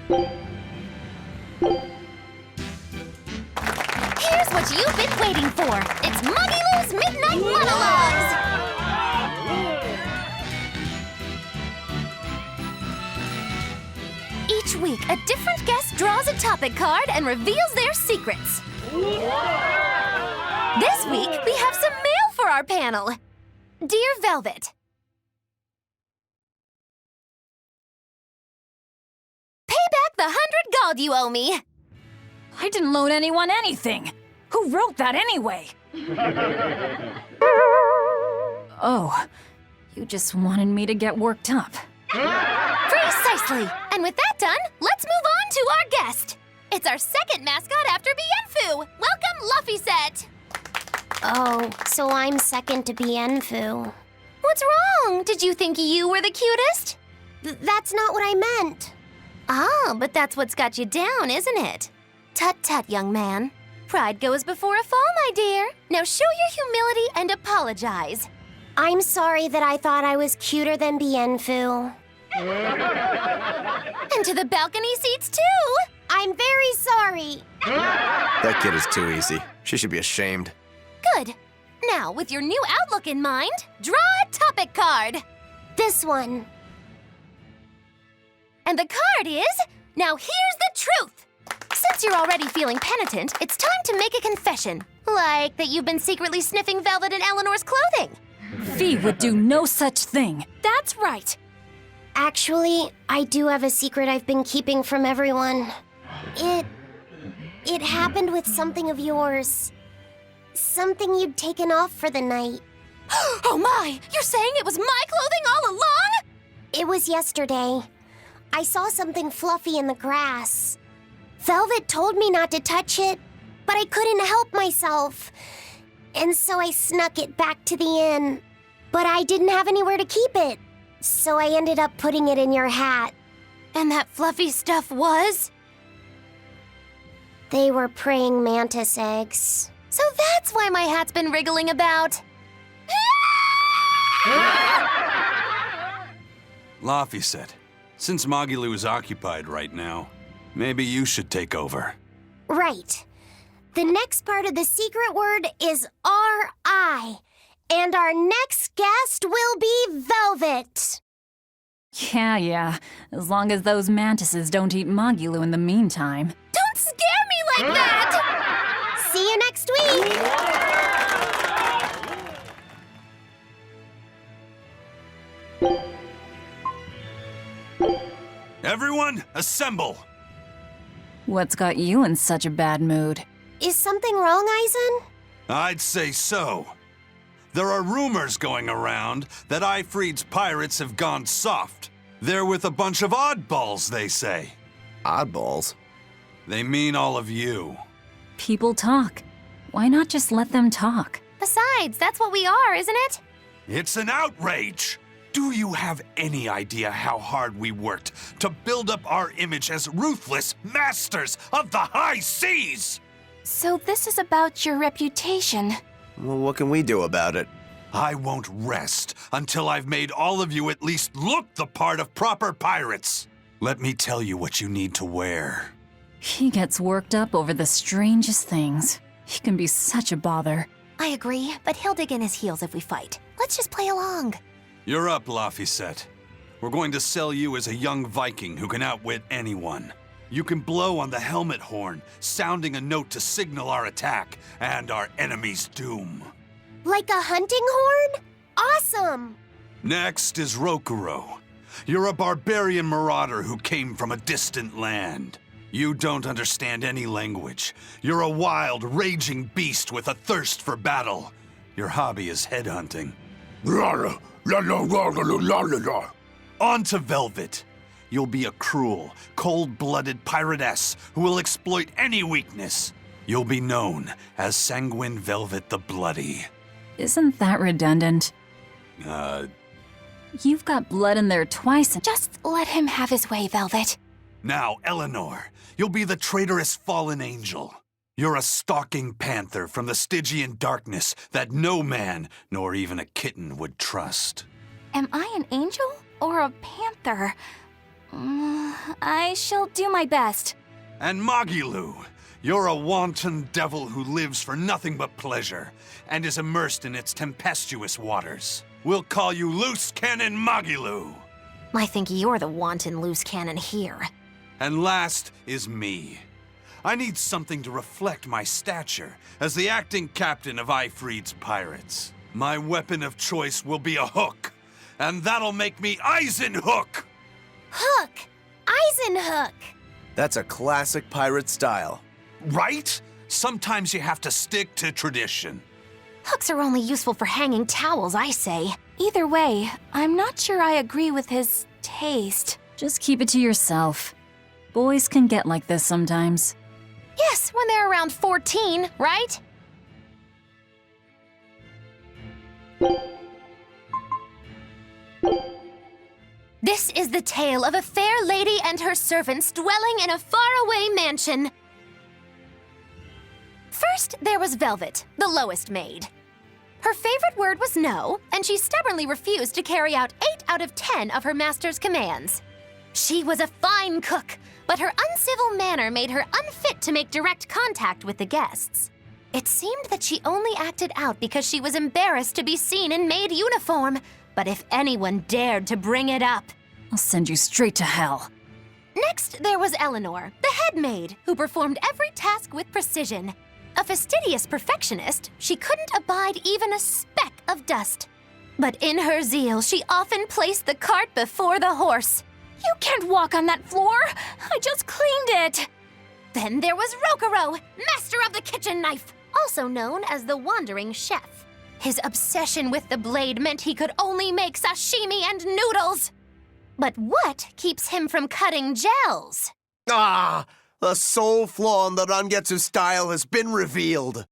Here's what you've been waiting for. It's Muggy Lou's Midnight Monologues! Each week, a different guest draws a topic card and reveals their secrets. This week, we have some mail for our panel. Dear Velvet, pay back the 100 gold you owe me. I didn't loan anyone anything. Who wrote that anyway? Oh, you just wanted me to get worked up. Precisely. And with that done, let's move on to our guest. It's our second mascot after Bienfu. Welcome, Luffyset. Oh, so I'm second to Bienfu. What's wrong? Did you think you were the cutest? That's not what I meant. Ah, but that's what's got you down, isn't it? Tut-tut, young man. Pride goes before a fall, my dear. Now show your humility and apologize. I'm sorry that I thought I was cuter than Bienfu. And to the balcony seats, too. I'm very sorry. That kid is too easy. She should be ashamed. Good. Now, with your new outlook in mind, draw a topic card. This one. And the card is, now here's the truth. Since you're already feeling penitent, it's time to make a confession. Like that you've been secretly sniffing Velvet and Eleanor's clothing. Fee would do no such thing. That's right. Actually, I do have a secret I've been keeping from everyone. It happened with something of yours. Something you'd taken off for the night. Oh my! You're saying it was my clothing all along? It was yesterday. I saw something fluffy in the grass. Velvet told me not to touch it, but I couldn't help myself. And so I snuck it back to the inn. But I didn't have anywhere to keep it. So I ended up putting it in your hat. And that fluffy stuff was? They were praying mantis eggs. So that's why my hat's been wriggling about. Laffy said, since Magilu is occupied right now, maybe you should take over. Right. The next part of the secret word is R-I. And our next guest will be Velvet. Yeah. As long as those mantises don't eat Magilu in the meantime. Don't scare me like that! See you next week! Everyone, assemble! What's got you in such a bad mood? Is something wrong, Aizen? I'd say so. There are rumors going around that Ifreed's pirates have gone soft. They're with a bunch of oddballs, they say. Oddballs? They mean all of you. People talk. Why not just let them talk? Besides, that's what we are, isn't it? It's an outrage! Do you have any idea how hard we worked to build up our image as ruthless masters of the high seas? So this is about your reputation. Well, what can we do about it? I won't rest until I've made all of you at least look the part of proper pirates. Let me tell you what you need to wear. He gets worked up over the strangest things. He can be such a bother. I agree, but he'll dig in his heels if we fight. Let's just play along. You're up, Laffy. We're going to sell you as a young Viking who can outwit anyone. You can blow on the helmet horn, sounding a note to signal our attack and our enemy's doom. Like a hunting horn? Awesome! Next is Rokuro. You're a barbarian marauder who came from a distant land. You don't understand any language. You're a wild, raging beast with a thirst for battle. Your hobby is headhunting. On to Velvet. You'll be a cruel, cold-blooded piratess who will exploit any weakness. You'll be known as Sanguine Velvet the Bloody. Isn't that redundant? You've got blood in there twice and Just let him have his way, Velvet. Now, Eleanor, you'll be the traitorous fallen angel. You're a stalking panther from the Stygian darkness that no man, nor even a kitten, would trust. Am I an angel or a panther? I shall do my best. And Magilu, you're a wanton devil who lives for nothing but pleasure and is immersed in its tempestuous waters. We'll call you Loose Cannon Magilu. I think you're the wanton loose cannon here. And last is me. I need something to reflect my stature as the acting captain of Ifreed's pirates. My weapon of choice will be a hook, and that'll make me Eisenhook! Hook! Eisenhook! That's a classic pirate style. Right? Sometimes you have to stick to tradition. Hooks are only useful for hanging towels, I say. Either way, I'm not sure I agree with his taste. Just keep it to yourself. Boys can get like this sometimes. Yes, when they're around 14, right? This is the tale of a fair lady and her servants dwelling in a faraway mansion. First, there was Velvet, the lowest maid. Her favorite word was no, and she stubbornly refused to carry out 8 out of 10 of her master's commands. She was a fine cook, but her uncivil manner made her unfit to make direct contact with the guests. It seemed that she only acted out because she was embarrassed to be seen in maid uniform, but if anyone dared to bring it up... I'll send you straight to hell. Next, there was Eleanor, the head maid, who performed every task with precision. A fastidious perfectionist, she couldn't abide even a speck of dust. But in her zeal, she often placed the cart before the horse. You can't walk on that floor! I just cleaned it! Then there was Rokuro, master of the kitchen knife, also known as the Wandering Chef. His obsession with the blade meant he could only make sashimi and noodles. But what keeps him from cutting gels? Ah! The sole flaw in the Rangetsu style has been revealed.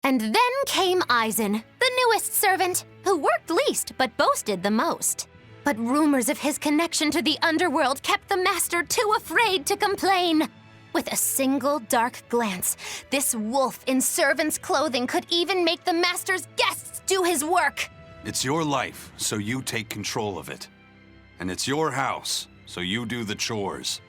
And then came Aizen, the newest servant, who worked least but boasted the most. But rumors of his connection to the underworld kept the master too afraid to complain. With a single dark glance, this wolf in servant's clothing could even make the master's guests do his work. It's your life, so you take control of it. And it's your house, so you do the chores.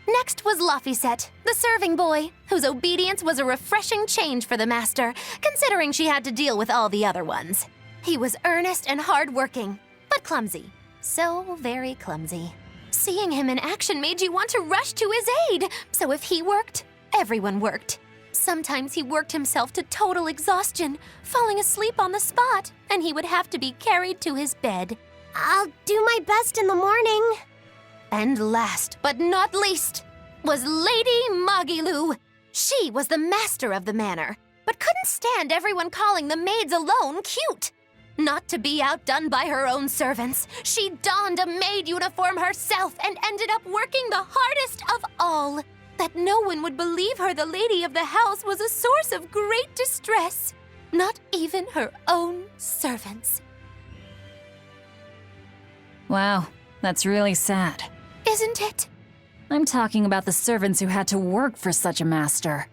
Next was Laphicet, the serving boy, whose obedience was a refreshing change for the master, considering she had to deal with all the other ones. He was earnest and hardworking, but clumsy. So very clumsy. Seeing him in action made you want to rush to his aid, so if he worked, everyone worked. Sometimes he worked himself to total exhaustion, falling asleep on the spot, and he would have to be carried to his bed. I'll do my best in the morning. And last but not least was Lady Magilu. She was the master of the manor, but couldn't stand everyone calling the maids alone cute. Not to be outdone by her own servants, she donned a maid uniform herself and ended up working the hardest of all. That no one would believe her the lady of the house was a source of great distress. Not even her own servants. Wow, that's really sad. Isn't it? I'm talking about the servants who had to work for such a master.